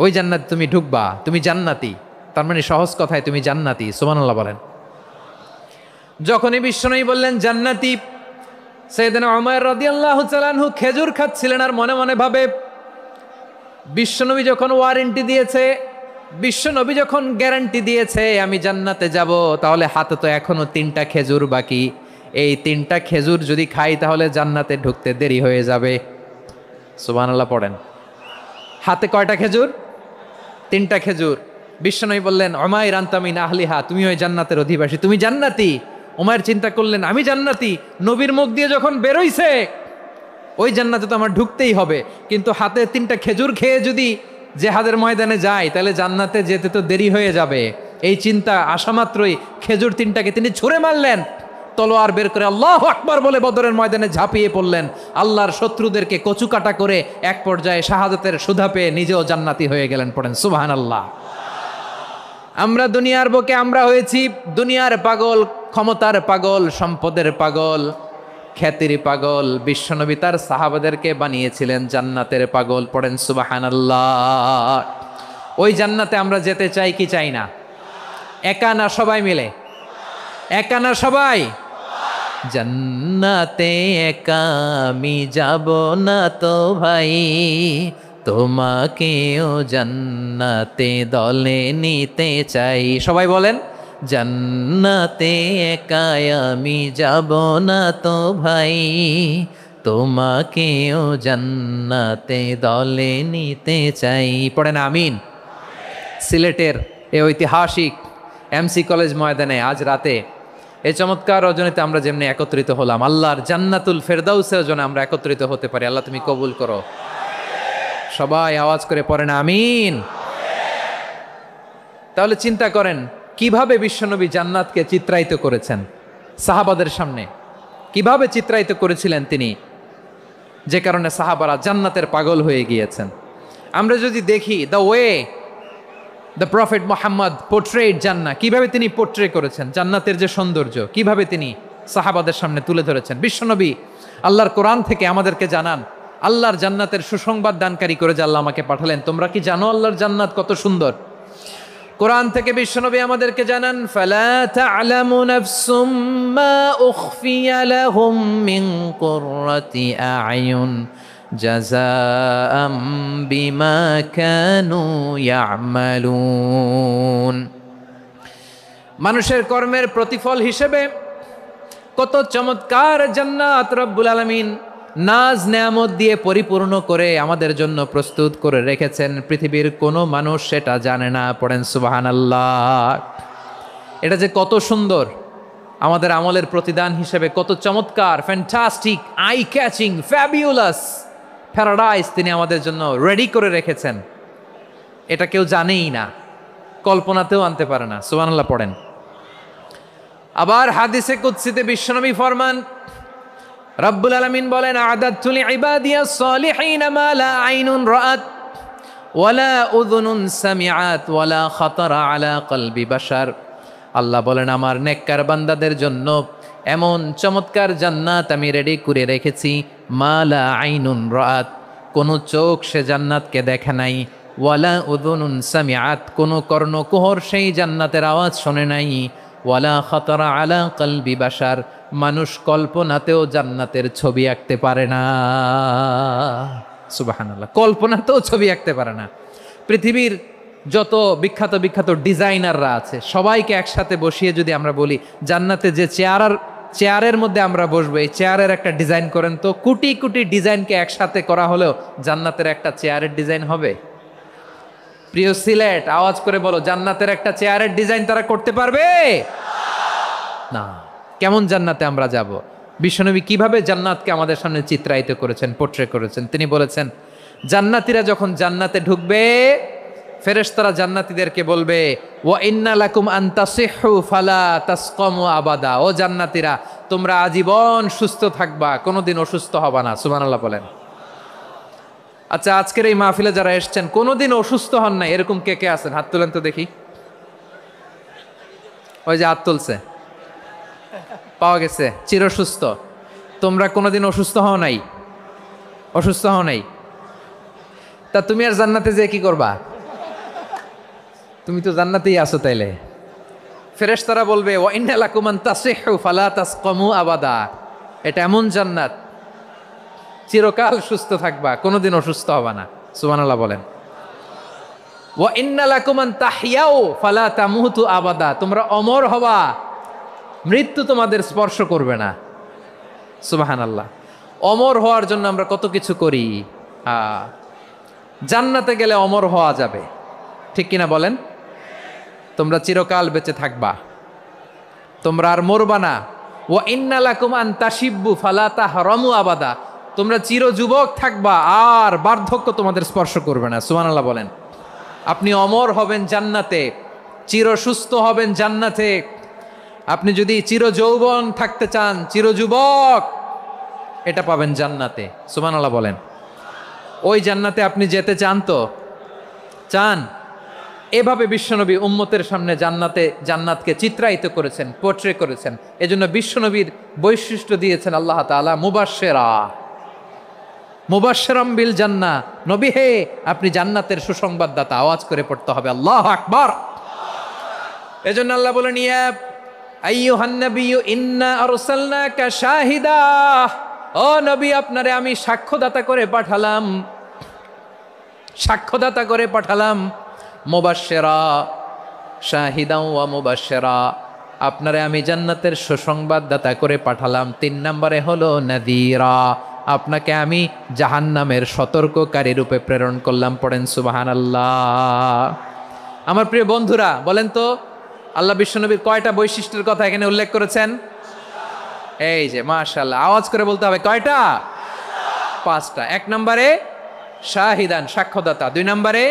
ওই জান্নাতে তুমি ঢুকবা, তুমি জান্নাতি। তার মানে সহজ কথায় তুমি জান্নাতি। সুবহানাল্লাহ বলেন। যখনই বিশ্বনবী বললেন জান্নাতি, সাইয়েদনা উমর রাদিয়াল্লাহু তাআলা আনহু খেজুর খাচ্ছিলেন আর মনে মনে ভাবে, বিশ্বনবী যখন ওয়ারেন্টি দিয়েছে, বিশ্বনবী যখন গ্যারান্টি দিয়েছে আমি জান্নাতে যাব, তাহলে হাতে তো এখনো 3টা খেজুর বাকি। এই 3টা খেজুর যদি খাই তাহলে জান্নাতে ঢুকতে দেরি হয়ে যাবে। সুবহানাল্লাহ পড়েন। হাতে কয়টা খেজুর? 3টা খেজুর। বিশ্বনবী বললেন উমাইর আনতা মিন আহলিহা, তুমি ওই জান্নাতের অধিবাসী, তুমি জান্নাতি। উমাইর চিন্তা করলেন আমি জান্নাতি, নবীর মুখ দিয়ে যখন বেরোইছে ওই জান্নাতে তো আমার ঢুকতেই হবে, কিন্তু হাতে 3টা খেজুর খেয়ে যদি জেহাদের ময়দানে যায় তাহলে জান্নাতে যেতে তো দেরি হয়ে যাবে। এই চিন্তা আসা মাত্রই খেজুর 3টাকে তিনি ছুঁড়ে মারলেন, তলোয়ার বের করে আল্লাহু আকবার বলে বদরের ময়দানে ঝাঁপিয়ে পড়লেন। আল্লাহর শত্রুদেরকে কচুকাটা করে এক পর্যায়ে শাহাদাতের সুধা পেয়ে নিজেও জান্নাতি হয়ে গেলেন। পড়েন সুবহানাল্লাহ। আমরা দুনিয়ার বুকে আমরা হয়েছি দুনিয়ার পাগল, ক্ষমতার পাগল, সম্পদের পাগল, খ্যাতির পাগল। বিশ্বনবী তার সাহাবাদেরকে বানিয়েছিলেন জান্নাতের পাগল। পড়েন সুবহানাল্লাহ। ওই জান্নাতে আমরা যেতে চাই কি চাই না? একা না সবাই মিলে? একা না সবাই? জান্নাতে একা আমি যাব না তো ভাই, তোমাকেও জান্নাতে দলে নিতে চাই। সবাই বলেন জান্নাতে একা আমি যাব না তো ভাই, তোমাকেও জান্নাতে দলে নিতে চাই। পড়েন আমিন। সিলেটের এই ঐতিহাসিক এমসি কলেজ ময়দানে আজ রাতে এই চমৎকার রজনীতে আমরা যেমনি একত্রিত হলাম, আল্লাহর জান্নাতুল ফেরদাউসের জন্য আমরা একত্রিত হতে পারি। আল্লাহ তুমি কবুল করো। সবাই আওয়াজ করে পড়েন আমিন। তাহলে চিন্তা করেন কিভাবে বিশ্বনবী জান্নাতকে চিত্রায়িত করেছেন সাহাবাদের সামনে, কিভাবে চিত্রায়িত করেছিলেন তিনি, যে কারণে সাহাবারা জান্নাতের পাগল হয়ে গিয়েছেন। আমরা যদি দেখি the way the prophet Muhammad portrait জান্নাহ, কিভাবে তিনি পোর্ট্রে করেছেন জান্নাতের যে সৌন্দর্য, কিভাবে তিনি সাহাবাদের সামনে তুলে ধরেছেন। বিশ্বনবী আল্লাহর কোরআন থেকে আমাদেরকে জানান আল্লাহর জান্নাতের সুসংবাদ দানকারী করে যে আল্লাহ আমাকে পাঠালেন। তোমরা কি জানো আল্লাহর জান্নাত কত সুন্দর? কোরআন থেকে বিশ্বনবী আমাদেরকে জানান ফালা তা'লামু নাফসুম মা উখফিয়া লাহুম মিন কুররাতি আ'য়ুন জাযাআম বিমা কানু ইয়া'মালুন। মানুষের কর্মের প্রতিফল হিসেবে কত চমৎকার জান্নাত রব্বুল আলামিন নাজ নেয়ামত দিয়ে পরিপূর্ণ করে আমাদের জন্য প্রস্তুত করে রেখেছেন। পৃথিবীর কোনো মানুষ সেটা জানে না। পড়েন সুবহানাল্লাহ। এটা যে কত সুন্দর, আমাদের আমলের প্রতিদান হিসেবে কত চমৎকার, fantastic, eye catching, fabulous paradise তিনি আমাদের জন্য রেডি করে রেখেছেন। এটা কেউ জানেই না, কল্পনাতেও আনতে পারে না। সুবহানাল্লাহ পড়েন। আবার হাদিসে কুদসিতে বিশ্বনবী ফরমান, রব্বুল আলামিন বলেন আ'দাতু লিইবাদিয়াস সালিহিনা মা লা আইনুন রাআত ওয়ালা উযুনুন সামিআত ওয়ালা খাতারা আলা কলবি বাশার। আল্লাহ বলেন আমার নেককার বান্দাদের জন্য এমন চমৎকার জান্নাত আমি রেডি করে রেখেছি, মা লা আইনুন রাআত, কোন চোখ সে জান্নাতকে দেখে নাই, ওয়ালা উযুনুন সামিআত, কোন কর্ণকুহর সেই জান্নাতের আওয়াজ শোনে নাই, ওয়ালা খাতারা আলা কলবি বাশার, মানুষ কল্পনাতেও জান্নাতের ছবি আঁকতে পারে না। সুবহানাল্লাহ, কল্পনাতেও ছবি আঁকতে পারে না। পৃথিবীর যত বিখ্যাত বিখ্যাত ডিজাইনাররা আছে সবাইকে একসাথে বসিয়ে যদি আমরা বলি জান্নাতে যে চেয়ারের মধ্যে আমরা বসবো, এই চেয়ারের একটা ডিজাইন করেন তো, কোটি কোটি ডিজাইনকে একসাথে করা হলেও জান্নাতের একটা চেয়ারের ডিজাইন হবে? প্রিয় সিলেট আওয়াজ করে বলো, জান্নাতের একটা চেয়ারের ডিজাইন তারা করতে পারবে না। কেমন জান্নাতে আমরা যাব? বিশ্বনবী কিভাবে জান্নাতকে আমাদের সামনে চিত্রায়িত করেছেন, পোর্ট্রে করেছেন। তিনি বলেছেন জান্নাতীরা যখন জান্নাতে ঢুকবে ফেরেশতারা জান্নাতীদেরকে বলবে ওয়া ইন্না লাকুম আন তাসিহু ফালা তাসকামু আবাদা, ও জান্নাতীরা তোমরা আজীবন সুস্থ থাকবা, কোনোদিন অসুস্থ হবা না। সুবহানাল্লাহ বলেন। আচ্ছা, আজকের এই মাহফিলে যারা এসেছেন কোনোদিন অসুস্থ হন না এরকম কে কে আছেন? হাত তোলেন তো দেখি। ওই যে হাত তুলছে, পাওয়া গেছে, চিরসুস্থ। তোমরা কোনোদিন অসুস্থ হও নাই? অসুস্থ হও নাই? তা তুমি আর জান্নাতে যে কি করবা? তুমি তো জান্নাতেই আছো তাইলে। ফেরেশতারা বলবে ওয়া ইন্না লাকুম আন তাসিহু ফালা তাসকামু আবাদা, এটা এমন জান্নাত চিরকাল সুস্থ থাকবা, কোনোদিন অসুস্থ হবে না। সুবহানাল্লাহ বলেন। ওয়া ইন্না লাকুম আন তাহইয়াউ ফালা তামুতু আবাদা, তোমরা অমর হবা, মৃত্যু তোমাদের স্পর্শ করবে না। সুবহানাল্লাহ। অমর হওয়ার জন্য আমরা কত কিছু করি। জান্নাতে গেলে অমর হওয়া যাবে, ঠিক কিনা বলেন? তোমরা চিরকাল বেঁচে থাকবা, তোমরা আর মরবা না। ওয়া ইন্না লাকুম আন তাশিব্বু ফালা তাহরামু আবাদা, তোমরা চির যুবক থাকবা, আর বার্ধক্য তোমাদের স্পর্শ করবে না। সুবহানাল্লাহ বলেন। আপনি অমর হবেন জান্নাতে, চির সুস্থ হবেন জান্নাতে। আপনি যদি চির যৌবন থাকতে চান, চির যুবক, এটা পাবেন জান্নাতে। সুবহানাল্লাহ বলেন। ওই জান্নাতে আপনি যেতে চান তো? চান? এভাবে বিশ্বনবী উম্মতের সামনে জান্নাতকে চিত্রায়িত করেছেন, পোর্ট্রে করেছেন। এজন্য বিশ্বনবীর বৈশিষ্ট্য দিয়েছেন আল্লাহ তাআলা মুবাশশিরাম বিল জান্নাহ। নবী হে, আপনি জান্নাতের সুসংবাদদাতা। আওয়াজ করে পড়তে হবে আল্লাহু আকবার। এজন্য আল্লাহ বলেন, ইয়া আইয়ুহান নাবিয়্যু ইন্না আরসালনাকা শাহিদা, ও নবী, আপনারে আমি সাক্ষ্যদাতা করে পাঠালাম, সাক্ষ্যদাতা করে পাঠালাম। মুবাশশিরা, শাহিদা ওয়া মুবাশশিরা, আপনারে আমি জান্নাতের সুসংবাদদাতা করে পাঠালাম। 3 নম্বরে হলো নাযীরা, আপনাকে আমি জাহান্নামের সতর্ককারী রূপে প্রেরণ করলাম। পড়েন সুবহানাল্লাহ। আমার প্রিয় বন্ধুরা, বলেন তো আল্লাহ বিশ্বনবীর কয়টা বৈশিষ্ট্যের কথা এখানে উল্লেখ করেছেন? এই যে মাশাআল্লাহ, আওয়াজ করে বলতে হবে কয়টা? 5টা। 1 নম্বরে শাহিদান, সাক্ষ্যদাতা। 2 নম্বরে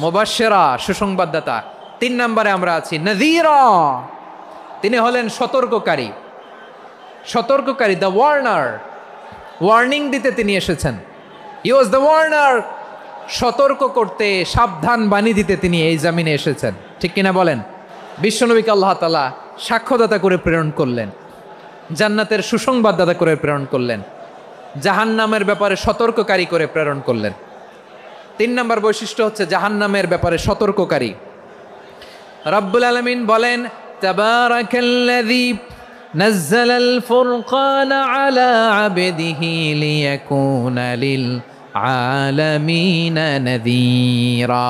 মুবাশশিরা, সুসংবাদদাতা। 3 নম্বরে আমরা আছি নাযীরা, তিনি হলেন সতর্ককারী। সতর্ককারী, দ্য ওয়ার্নার, ওয়ার্নিং দিতে তিনি এসেছেন। হি ওয়াজ দ্য ওয়ার্নার, সতর্ক করতে, সাবধান বাণী দিতে তিনি এই জামিনে এসেছেন, ঠিক কিনা বলেন? বিশ্বনবীকে আল্লাহ তাআলা সাক্ষ্যদাতা করে প্রেরণ করলেন, জান্নাতের সুসংবাদদাতা করে প্রেরণ করলেন, জাহান্নামের ব্যাপারে সতর্ককারী করে প্রেরণ করলেন। 3 নম্বর বৈশিষ্ট্য হচ্ছে জাহান্নামের ব্যাপারে সতর্ককারী। রব্বুল আলামিন বলেন, তাবারাকাল্লাযী নাজ্জালাল ফুরকানা আলা আবদিহি লিয়াকুনা লিল আলামিনা নাযীরা,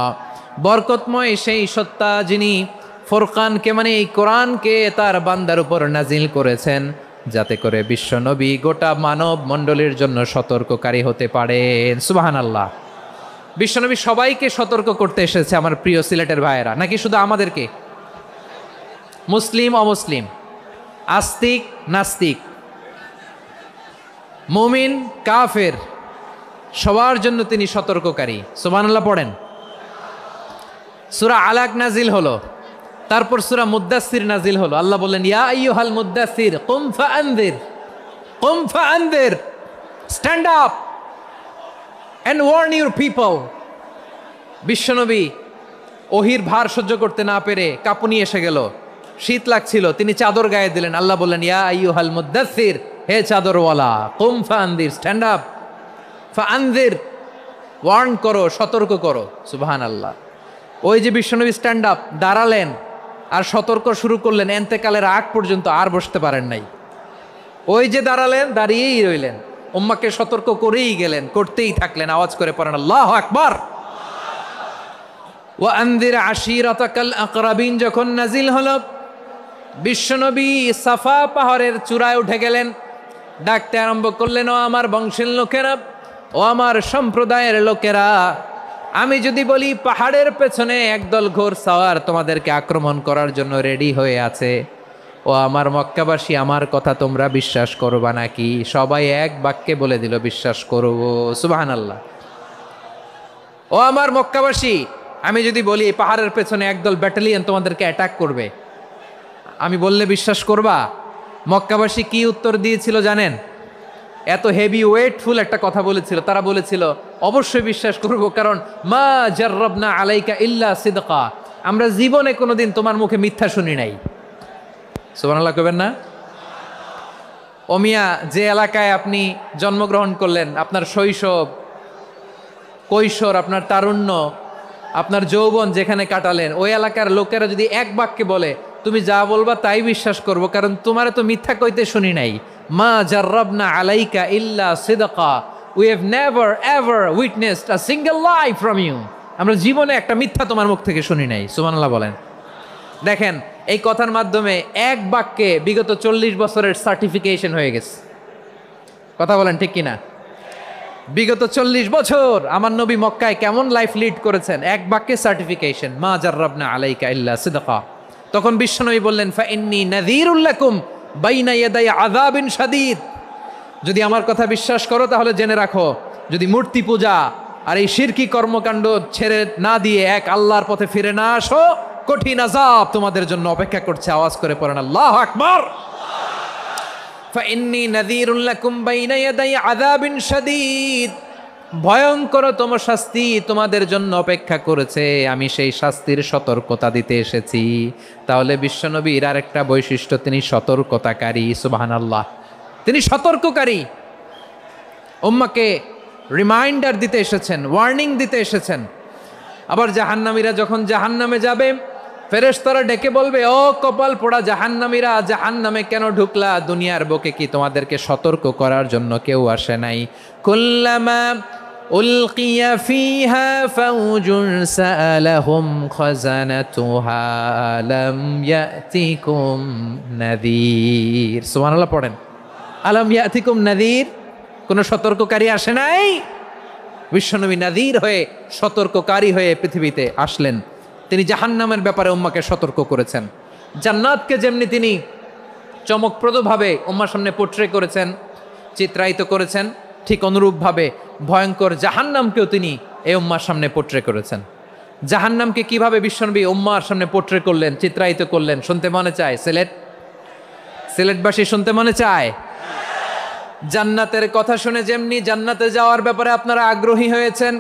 বরকতময় সেই সত্তা যিনি ফুরকানকে, মানে এই কোরআনকে তার বান্দার উপর নাজিল করেছেন, যাতে করে বিশ্বনবী গোটা মানব মণ্ডলীর জন্য সতর্ককারী হতে পারেন। সুবহানাল্লাহ। বিশ্বনবী সবাইকে সতর্ক করতে এসেছে, আমার প্রিয় সিলেটের ভাইয়েরা, নাকি শুধু আমাদেরকে? মুসলিম অমুসলিম, আস্তিক নাস্তিক, মুমিন কাফের, সবার জন্য তিনি সতর্ককারী। সুবহানাল্লাহ পড়েন। সূরা আলাক নাজিল হলো, তারপর সূরা মুদ্দাসসির নাজিল হলো। আল্লাহ বললেন, ইয়া আইয়ুহাল মুদ্দাসসির কুম ফাআনযির, কুম ফাআনযির, stand up and warn your people. বিশ্বনবী ওহির ভার সহ্য করতে না পেরে কাঁপুনি এসে গেল, শীত লাগছিল, তিনি চাদর গায়ে দিলেন। আল্লাহ বললেন, ইয়া আইয়ুহাল মুদ্দাসসির, হে চাদরওয়ালা, কুম ফাআনযির, স্ট্যান্ড আপ, ফাআনযির, ওয়ার্ন করো, সতর্ক করো। সুবহানাল্লাহ। ওই যে বিশ্বনবী স্ট্যান্ড আপ, দাঁড়ালেন আর সতর্ক শুরু করলেন, এন্তেকালের আগ পর্যন্ত আর বসতে পারেন নাই। ওই যে দাঁড়ালেন, দাঁড়িয়েই রইলেন, উম্মাকে সতর্ক করেই গেলেন, করতেই থাকলেন। আওয়াজ করে পড়েন আল্লাহু আকবার। ওয়া আনযির আশীরাতাকাল আকরাবিন যখন নাজিল হলো, বিশ্বনবী সাফা পাহাড়ের চূড়ায় উঠে গেলেন, ডাকতে আরম্ভ করলেন, ও আমার বংশের লোকেরা, ও আমার সম্প্রদায়ের লোকেরা, আমি যদি বলি পাহাড়ের পেছনে একদল ঘোড়সাওয়ার তোমাদেরকে আক্রমণ করার জন্য রেডি হয়ে আছে, ও আমার মক্কাবাসী, আমার কথা তোমরা বিশ্বাস করবা নাকি? সবাই এক বাক্যে বলে দিল, বিশ্বাস করব। সুবহানাল্লাহ। ও আমার মক্কাবাসী, আমি যদি বলি পাহাড়ের পেছনে একদল ব্যাটালিয়ন তোমাদেরকে অ্যাটাক করবে, আমি বললে বিশ্বাস করবা? মক্কাবাসী কি উত্তর দিয়েছিল জানেন? এত হেভি ওয়েটফুল একটা কথা বলেছিল। তারা বলেছিল, অবশ্যই বিশ্বাস করব, কারণ মা জাররাবনা আলাইকা ইল্লা সিদকা, আমরা জীবনে কোনোদিন তোমার মুখে মিথ্যা শুনি নাই। সুবহানাল্লাহ কইবেন না? ও মিয়া, যে এলাকায় আপনি জন্মগ্রহণ করলেন, আপনার শৈশব, কৈশোর, আপনার তারুণ্য, আপনার যৌবন যেখানে কাটালেন ওই এলাকার লোকেরা যদি এক বাক্যে বলে তুমি যা বলবা তাই বিশ্বাস করব, কারণ তোমারে তো মিথ্যা কইতে শুনি নাই। মা জাররাবনা আলাইকা ইল্লা সিদকা, we have never ever witnessed a single lie from you. আমরা জীবনে একটা মিথ্যা তোমার মুখ থেকে শুনি নাই। সুবহানাল্লাহ বলেন। দেখেন এই কথার মাধ্যমে এক বাক্যে বিগত 40 বছরের সার্টিফিকেশন হয়ে গেছে। কথা বলেন ঠিক কিনা? বিগত 40 বছর আমার নবী মক্কায় কেমন লাইফ লিড করেছেন, এক বাক্যে সার্টিফিকেশন, মা জাররাবনা আলাইকা ইল্লা সিদকা। তখন বিশ্বনবী বললেন ফা ইন্নী নাযীরুল লাকুম বাইনা ইয়াদাই আযাবিন শাদীদ। যদি আমার কথা বিশ্বাস করো তাহলে জেনে রাখো, যদি মূর্তি পূজা আর এই শিরকি কর্মকাণ্ড ছেড়ে না দিয়ে এক আল্লাহর পথে ফিরে না আসো, কঠিন আযাব তোমাদের জন্য অপেক্ষা করছে। আওয়াজ করে পড়েন আল্লাহু আকবার। ফাইন্নী নাযীরুল লাকুম বাইনা ইয়াদাই আযাবিন শাদীদ, ভয়ঙ্করতম শাস্তি তোমাদের জন্য অপেক্ষা করেছে, আমি সেই শাস্তির সতর্কতা দিতে এসেছি। তাহলে বিশ্বনবীর আরেকটা বৈশিষ্ট্য, তিনি সতর্কতাকারী। সুবহানাল্লাহ, তিনি সতর্ককারী। উম্মাহকে রিমাইন্ডার দিতে এসেছেন, ওয়ার্নিং দিতে এসেছেন। আবার জাহান্নামীরা যখন জাহান্নামে যাবে, ফেরেশতারা ডেকে বলবে, ও কপাল পোড়া জাহান্নামীরা, জাহান্নামে কেন ঢুকলা? দুনিয়ার বুকে কি তোমাদেরকে সতর্ক করার জন্য কেউ আসে নাই? কুল্লামা উলকিয়া ফিহা ফাউজুন সাআলাহুম খাজানাতুহা আলাম ইয়াতিকুম নাযীর। সুবহানাল্লাহ পড়েন। আলাম ইয়াতিকুম নাযীর, কোন সতর্ককারী আসে নাই? বিশ্বনবী নাযীর হয়ে, সতর্ককারী হয়ে পৃথিবীতে আসলেন। তিনি জাহান্নামের ব্যাপারে উম্মাকে সতর্ক করেছেন। জান্নাতকে যেমনি তিনি চমকপ্রদভাবে উম্মার সামনে পোট্রে করেছেন, চিত্রায়িত করেছেন, ঠিক অনুরূপভাবে ভয়ঙ্কর জাহান্নামকেও তিনি এই উম্মার সামনে পোট্রে করেছেন। জাহান্নামকে কিভাবে বিশ্বনবী উম্মার সামনে পোট্রে করলেন, চিত্রায়িত করলেন, শুনতে মনে চায়? সিলেটবাসী শুনতে মনে চায়? জান্নাতের কথা শুনে যেমনি জান্নাতে যাওয়ার ব্যাপারে আপনারা আগ্রহী হয়েছেন,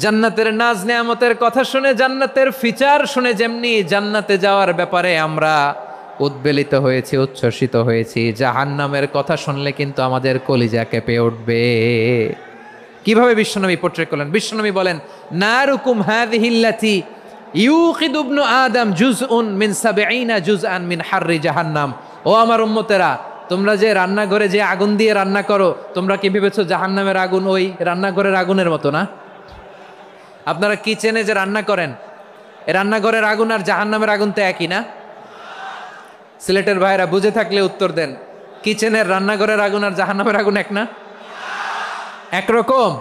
জান্নাতের নাজ নেয়ামতের কথা শুনে, জান্নাতের ফিচার শুনে যেমনি জান্নাতে যাওয়ার ব্যাপারে আমরা উদ্বেলিত হয়েছি, উচ্ছ্বসিত হয়েছি, জাহান্নামের কথা শুনলে কিন্তু আমাদের কলিজা কেঁপে উঠবে। কিভাবে বিশ্বনবী পোট্রে করলেন? বিশ্বনবী বলেন, নারুকুম হাযিহিল্লাতী ইউকিদু ইবনু আদম জুজউন মিন ৭০ জুজআন মিন হাররি জাহান্নাম। ও আমার উম্মতেরা, তোমরা যে রান্নাঘরে যে আগুন দিয়ে রান্না করো, তোমরা কি ভেবেছো জাহান্নামের আগুন ওই রান্নাঘরের আগুনের মতো না? আপনারা কিচেনে যে রান্না করেন, এই রান্নাঘরের আগুন আর জাহান্নামের আগুন তো একই না? সিলেটের ভাইরা বুঝে থাকলে উত্তর দেন, কিচেনের রান্নাঘরের আগুন আর জাহান্নামের আগুন এক না? একরকম?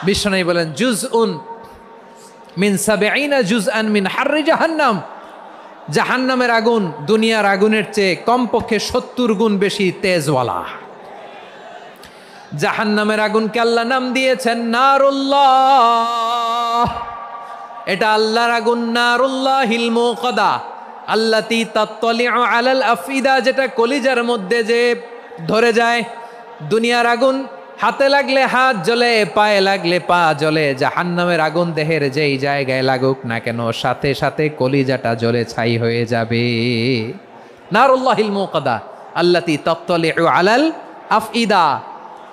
বিশ্বনবী বলেন, জুজউন মিন ৭০ জুজআন মিন হাররি জাহান্নাম। জাহান্নামের আগুন দুনিয়ার আগুনের চেয়ে কমপক্ষে ৭০ গুণ বেশি তেজওয়ালা। জাহান্নামের আগুনকে আল্লাহ নাম দিয়েছেন নারুল্লাহ। এটা আল্লাহর আগুন, নারুল্লাহিল মুকাদা আল্লাতী তাত্তালিউ আলাল আফইদা, যেটা কলিজার মধ্যে যে ধরে যায়। দুনিয়ার আগুন হাতে লাগলে হাত জ্বলে, পায়ে লাগলে পা জ্বলে। জাহান্নামের আগুন দেহের যেই জায়গায় লাগুক না কেন, সাথে সাথে কলিজাটা জ্বলে ছাই হয়ে যাবে। নারুল্লাহিল মুকাদা আল্লাতী তাত্তালিউ আলাল আফইদা,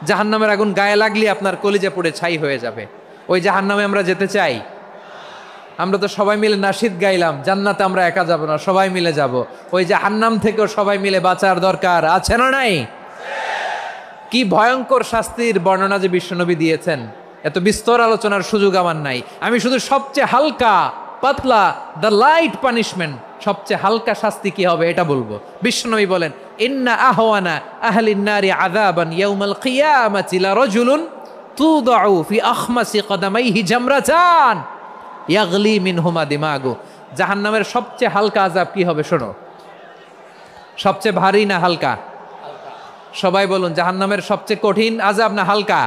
জাহান্নামের আগুন গায়ে লাগলে আপনার কলিজা পুড়ে ছাই হয়ে যাবে। ওই জাহান্নামে আমরা যেতে চাই? আমরা তো সবাই মিলে নাশিদ গাইলাম, জান্নাতে আমরা একা যাব না, সবাই মিলে যাব। ওই জাহান্নাম থেকেও সবাই মিলে বাঁচার দরকার আছে না নাই? কি ভয়ঙ্কর শাস্তির বর্ণনা যে বিশ্বনবী দিয়েছেন, এত বিস্তর আলোচনার সুযোগ আমার নাই। আমি শুধু সবচেয়ে হালকা পাতলা, দ্য লাইট পানিশমেন্ট, সবচেয়ে হালকা শাস্তি কি হবে এটা বলবো। বিশ্বনবী বলেন, ইন্না আহওয়ানা আহলিন নারি আযাবান ইয়াউমাল কিয়ামাতি লারাজুলুন তুদাউ ফি আখমাসি কদামাইহি জামরাতান ইয়াগলি মিনহুমা দিমাগু। জাহান্নামের সবচেয়ে হালকা আযাব কি হবে শোনো। সবচেয়ে ভারী না হালকা? সবাই বলুন, জাহান্নামের সবচেয়ে কঠিন আযাব না হালকা?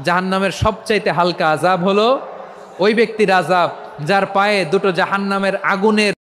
জাহান্নামের সবচাইতে হালকা আযাব হলো ওই ব্যক্তির আযাব যার পায়ে দুটো জাহান্নামের আগুনের